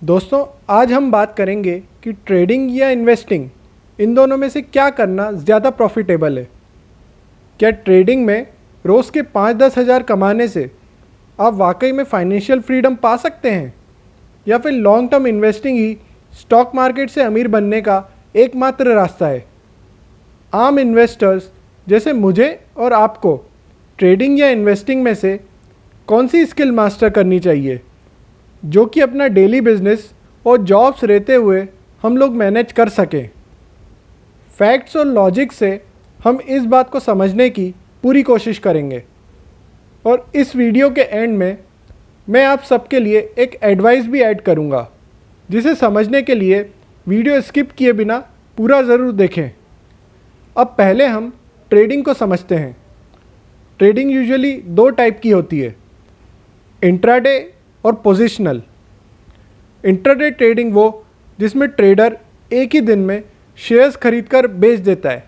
दोस्तों, आज हम बात करेंगे कि ट्रेडिंग या इन्वेस्टिंग इन दोनों में से क्या करना ज़्यादा प्रॉफिटेबल है। क्या ट्रेडिंग में रोज़ के 5-10 हज़ार कमाने से आप वाकई में फाइनेंशियल फ्रीडम पा सकते हैं, या फिर लॉन्ग टर्म इन्वेस्टिंग ही स्टॉक मार्केट से अमीर बनने का एकमात्र रास्ता है। आम इन्वेस्टर्स जैसे मुझे और आपको ट्रेडिंग या इन्वेस्टिंग में से कौन सी स्किल मास्टर करनी चाहिए जो कि अपना डेली बिजनेस और जॉब्स रहते हुए हम लोग मैनेज कर सकें। फैक्ट्स और लॉजिक से हम इस बात को समझने की पूरी कोशिश करेंगे, और इस वीडियो के एंड में मैं आप सबके लिए एक एडवाइस भी ऐड करूंगा, जिसे समझने के लिए वीडियो स्किप किए बिना पूरा ज़रूर देखें। अब पहले हम ट्रेडिंग को समझते हैं। ट्रेडिंग यूजुअली दो टाइप की होती है, इंट्राडे और पोजिशनल। इंट्राडे ट्रेडिंग वो जिसमें ट्रेडर एक ही दिन में शेयर्स खरीदकर बेच देता है।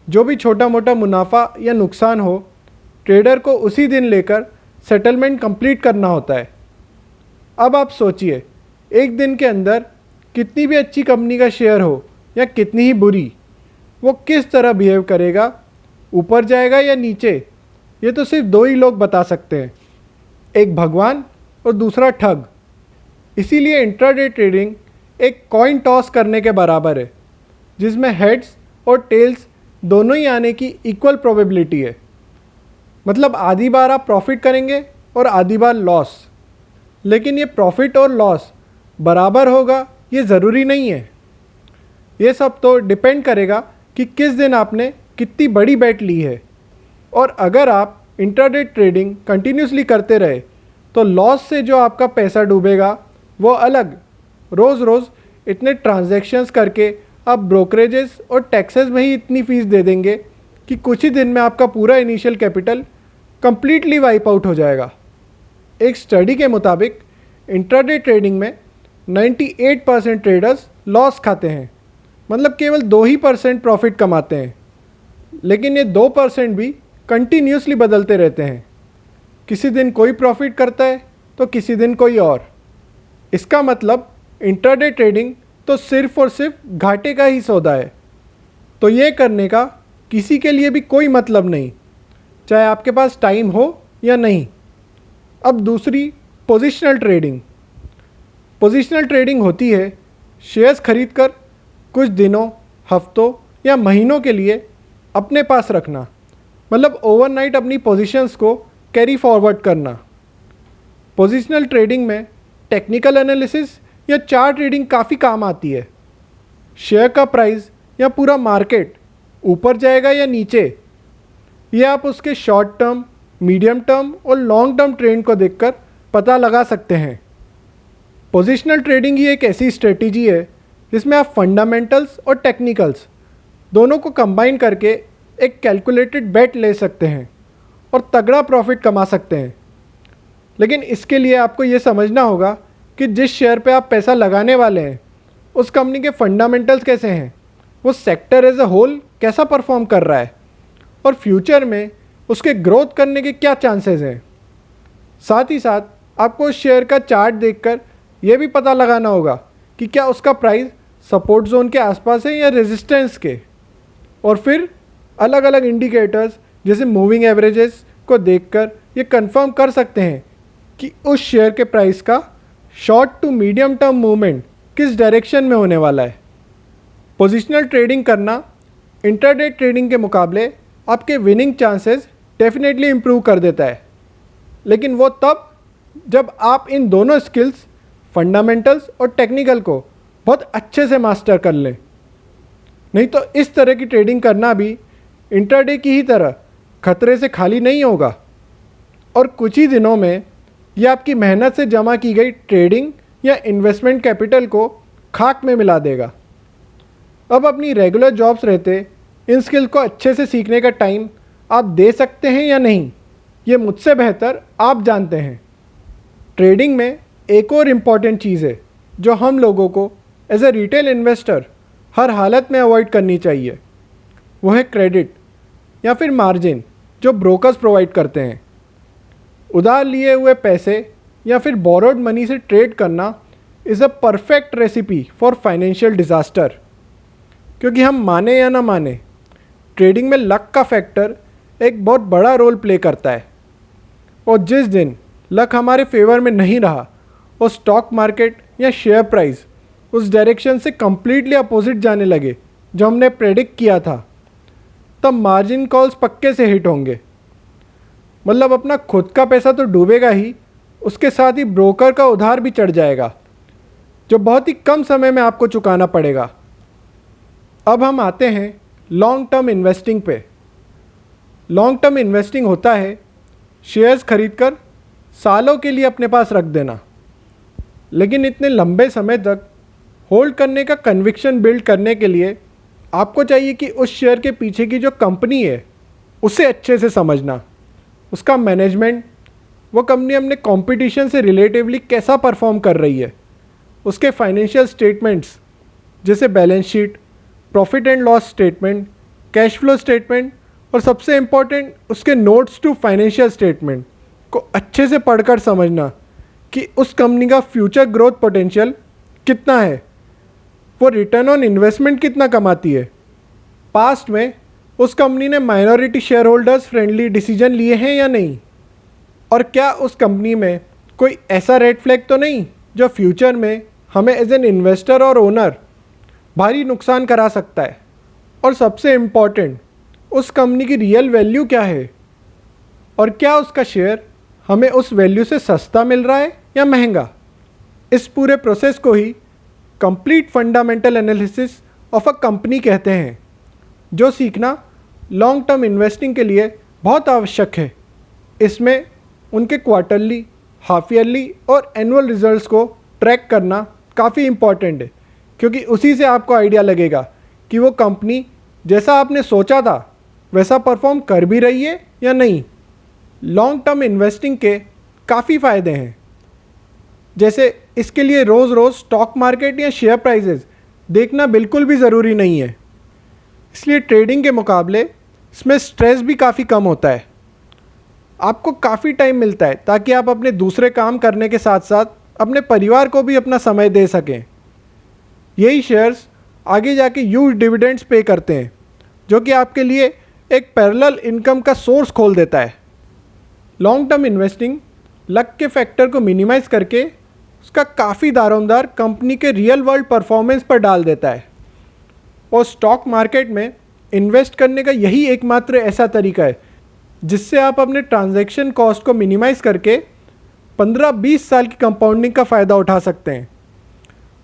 जो भी छोटा मोटा मुनाफा या नुकसान हो, ट्रेडर को उसी दिन लेकर सेटलमेंट कंप्लीट करना होता है। अब आप सोचिए, एक दिन के अंदर कितनी भी अच्छी कंपनी का शेयर हो या कितनी ही बुरी, वो किस तरह बिहेव करेगा, ऊपर जाएगा या नीचे, ये तो सिर्फ दो ही लोग बता सकते हैं, एक भगवान और दूसरा ठग। इसीलिए इंट्राडे ट्रेडिंग एक कॉइन टॉस करने के बराबर है, जिसमें हेड्स और टेल्स दोनों ही आने की इक्वल प्रोबेबिलिटी है। मतलब आधी बार आप प्रॉफिट करेंगे और आधी बार लॉस। लेकिन ये प्रॉफिट और लॉस बराबर होगा ये ज़रूरी नहीं है। ये सब तो डिपेंड करेगा कि किस दिन आपने कितनी बड़ी बेट ली है। और अगर आप इंट्राडे ट्रेडिंग कंटिन्यूसली करते रहे तो लॉस से जो आपका पैसा डूबेगा वो अलग। रोज़ रोज़ इतने ट्रांजैक्शंस करके आप ब्रोकरेजेस और टैक्सेस में ही इतनी फ़ीस दे देंगे कि कुछ ही दिन में आपका पूरा initial capital completely wipe out हो जाएगा। एक स्टडी के मुताबिक इंट्राडे ट्रेडिंग में 98% ट्रेडर्स लॉस खाते हैं, मतलब केवल 2% प्रॉफिट कमाते हैं। लेकिन ये 2% भी कंटिन्यूसली बदलते रहते हैं। किसी दिन कोई प्रॉफिट करता है तो किसी दिन कोई और। इसका मतलब इंट्राडे ट्रेडिंग तो सिर्फ और सिर्फ घाटे का ही सौदा है। तो ये करने का किसी के लिए भी कोई मतलब नहीं, चाहे आपके पास टाइम हो या नहीं। अब दूसरी, पोजिशनल ट्रेडिंग। पोजिशनल ट्रेडिंग होती है शेयर्स खरीदकर कुछ दिनों, हफ्तों या महीनों के लिए अपने पास रखना, मतलब ओवरनाइट अपनी पोजीशंस को कैरी फॉरवर्ड करना। पोजिशनल ट्रेडिंग में टेक्निकल एनालिसिस या चार्ट रीडिंग काफ़ी काम आती है। शेयर का प्राइस या पूरा मार्केट ऊपर जाएगा या नीचे, ये आप उसके शॉर्ट टर्म, मीडियम टर्म और लॉन्ग टर्म ट्रेंड को देखकर पता लगा सकते हैं। पोजिशनल ट्रेडिंग ही एक ऐसी स्ट्रेटजी है जिसमें आप फंडामेंटल्स और टेक्निकल्स दोनों को कंबाइन करके एक कैलकुलेटेड बेट ले सकते हैं और तगड़ा प्रॉफिट कमा सकते हैं। लेकिन इसके लिए आपको ये समझना होगा कि जिस शेयर पे आप पैसा लगाने वाले हैं उस कंपनी के फंडामेंटल्स कैसे हैं, वो सेक्टर एज अ होल कैसा परफॉर्म कर रहा है, और फ्यूचर में उसके ग्रोथ करने के क्या चांसेस हैं। साथ ही साथ आपको उस शेयर का चार्ट देखकर ये भी पता लगाना होगा कि क्या उसका प्राइस सपोर्ट जोन के आसपास है या रेजिस्टेंस के। और फिर अलग अलग इंडिकेटर्स जैसे मूविंग एवरेजेस को देखकर ये कंफर्म कर सकते हैं कि उस शेयर के प्राइस का short to medium term movement किस डायरेक्शन में होने वाला है। पोजिशनल ट्रेडिंग करना इंट्राडे ट्रेडिंग के मुकाबले आपके विनिंग चांसेस डेफिनेटली इम्प्रूव कर देता है, लेकिन वो तब जब आप इन दोनों स्किल्स, फंडामेंटल्स और टेक्निकल को बहुत अच्छे से मास्टर कर लें। नहीं तो इस तरह की ट्रेडिंग करना भी इंट्राडे की ही तरह खतरे से खाली नहीं होगा, और कुछ ही दिनों में ये आपकी मेहनत से जमा की गई ट्रेडिंग या इन्वेस्टमेंट कैपिटल को खाक में मिला देगा। अब अपनी रेगुलर जॉब्स रहते इन स्किल को अच्छे से सीखने का टाइम आप दे सकते हैं या नहीं, ये मुझसे बेहतर आप जानते हैं। ट्रेडिंग में एक और इम्पॉर्टेंट चीज़ है जो हम लोगों को एज ए रिटेल इन्वेस्टर हर हालत में अवॉइड करनी चाहिए, वो है क्रेडिट या फिर मार्जिन जो ब्रोकर्स प्रोवाइड करते हैं। उधार लिए हुए पैसे या फिर बोरोड मनी से ट्रेड करना is a perfect recipe for financial disaster. क्योंकि हम माने या ना माने, ट्रेडिंग में लक का फैक्टर एक बहुत बड़ा रोल प्ले करता है। और जिस दिन लक हमारे फेवर में नहीं रहा और स्टॉक मार्केट या शेयर प्राइस उस डायरेक्शन से कम्प्लीटली अपोजिट जाने लगे जो हमने प्रेडिक्ट किया था, तब मार्जिन कॉल्स पक्के से हिट होंगे। मतलब अपना खुद का पैसा तो डूबेगा ही, उसके साथ ही ब्रोकर का उधार भी चढ़ जाएगा, जो बहुत ही कम समय में आपको चुकाना पड़ेगा। अब हम आते हैं लॉन्ग टर्म इन्वेस्टिंग पे। लॉन्ग टर्म इन्वेस्टिंग होता है शेयर्स खरीदकर सालों के लिए अपने पास रख देना। लेकिन इतने लंबे समय तक होल्ड करने का कन्विक्शन बिल्ड करने के लिए आपको चाहिए कि उस शेयर के पीछे की जो कंपनी है उसे अच्छे से समझना, उसका मैनेजमेंट, वो कंपनी अपने कंपटीशन से रिलेटिवली कैसा परफॉर्म कर रही है, उसके फाइनेंशियल स्टेटमेंट्स जैसे balance sheet, profit and loss statement, cash flow statement और सबसे इम्पॉर्टेंट उसके नोट्स टू फाइनेंशियल स्टेटमेंट को अच्छे से पढ़कर समझना कि उस कंपनी का फ्यूचर ग्रोथ पोटेंशियल कितना है, वो रिटर्न ऑन इन्वेस्टमेंट कितना कमाती है, पास्ट में उस कंपनी ने minority share holders friendly decision लिए हैं या नहीं, और क्या उस कंपनी में कोई ऐसा रेड फ्लैग तो नहीं जो फ्यूचर में हमें एज एन इन्वेस्टर और ओनर भारी नुकसान करा सकता है। और सबसे इम्पॉर्टेंट, उस कंपनी की रियल वैल्यू क्या है और क्या उसका शेयर हमें उस वैल्यू से सस्ता मिल रहा है या महंगा। इस पूरे प्रोसेस को ही complete fundamental analysis of a company कहते हैं, जो सीखना लॉन्ग टर्म इन्वेस्टिंग के लिए बहुत आवश्यक है। इसमें उनके क्वार्टरली, हाफ ईयरली और एनुअल रिजल्ट्स को ट्रैक करना काफ़ी इम्पॉर्टेंट है, क्योंकि उसी से आपको आइडिया लगेगा कि वो कंपनी जैसा आपने सोचा था वैसा परफॉर्म कर भी रही है या नहीं। लॉन्ग टर्म इन्वेस्टिंग के काफ़ी फ़ायदे हैं, जैसे इसके लिए रोज़ रोज़ स्टॉक मार्केट या शेयर प्राइसेस देखना बिल्कुल भी ज़रूरी नहीं है। इसलिए ट्रेडिंग के मुकाबले इसमें स्ट्रेस भी काफ़ी कम होता है। आपको काफ़ी टाइम मिलता है ताकि आप अपने दूसरे काम करने के साथ साथ अपने परिवार को भी अपना समय दे सकें। यही शेयर्स आगे जाके ह्यूज डिविडेंड्स पे करते हैं, जो कि आपके लिए एक पैरेलल इनकम का सोर्स खोल देता है। लॉन्ग टर्म इन्वेस्टिंग लक के फैक्टर को मिनिमाइज करके उसका काफ़ी दारोमदार कंपनी के रियल वर्ल्ड परफॉर्मेंस पर डाल देता है। और स्टॉक मार्केट में इन्वेस्ट करने का यही एकमात्र ऐसा तरीका है जिससे आप अपने ट्रांजैक्शन कॉस्ट को मिनिमाइज़ करके 15-20 साल की कंपाउंडिंग का फ़ायदा उठा सकते हैं,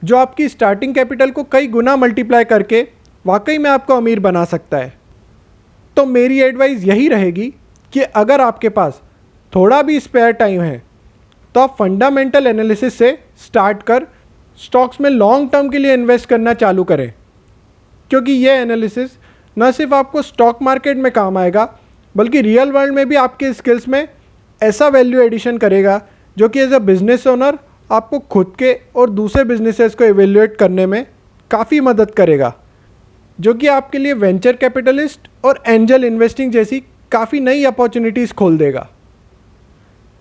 जो आपकी स्टार्टिंग कैपिटल को कई गुना मल्टीप्लाई करके वाकई में आपको अमीर बना सकता है। तो मेरी एडवाइस यही रहेगी कि अगर आपके पास थोड़ा भी स्पेयर टाइम है तो आप फंडामेंटल एनालिसिस से स्टार्ट कर स्टॉक्स में लॉन्ग टर्म के लिए इन्वेस्ट करना चालू करें, क्योंकि ये एनालिसिस न सिर्फ आपको स्टॉक मार्केट में काम आएगा बल्कि रियल वर्ल्ड में भी आपके स्किल्स में ऐसा वैल्यू एडिशन करेगा जो कि एज अ बिजनेस ओनर आपको खुद के और दूसरे बिजनेसेस को एवेल्युएट करने में काफ़ी मदद करेगा, जो कि आपके लिए वेंचर कैपिटलिस्ट और एंजल इन्वेस्टिंग जैसी काफ़ी नई अपॉर्चुनिटीज़ खोल देगा।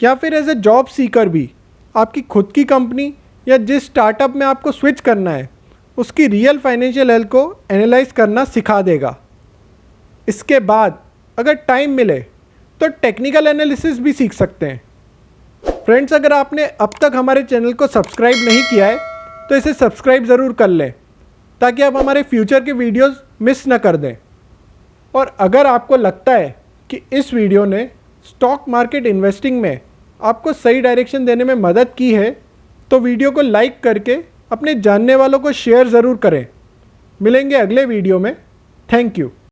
या फिर एज ए जॉब सीकर भी आपकी खुद की कंपनी या जिस स्टार्टअप में आपको स्विच करना है उसकी रियल फाइनेंशियल हेल्थ को एनालाइज करना सिखा देगा। इसके बाद अगर टाइम मिले तो टेक्निकल एनालिसिस भी सीख सकते हैं। फ्रेंड्स, अगर आपने अब तक हमारे चैनल को सब्सक्राइब नहीं किया है तो इसे सब्सक्राइब ज़रूर कर लें ताकि आप हमारे फ्यूचर के वीडियोस मिस ना कर दें। और अगर आपको लगता है कि इस वीडियो ने स्टॉक मार्केट इन्वेस्टिंग में आपको सही डायरेक्शन देने में मदद की है तो वीडियो को लाइक करके अपने जानने वालों को शेयर ज़रूर करें। मिलेंगे अगले वीडियो में। Thank you.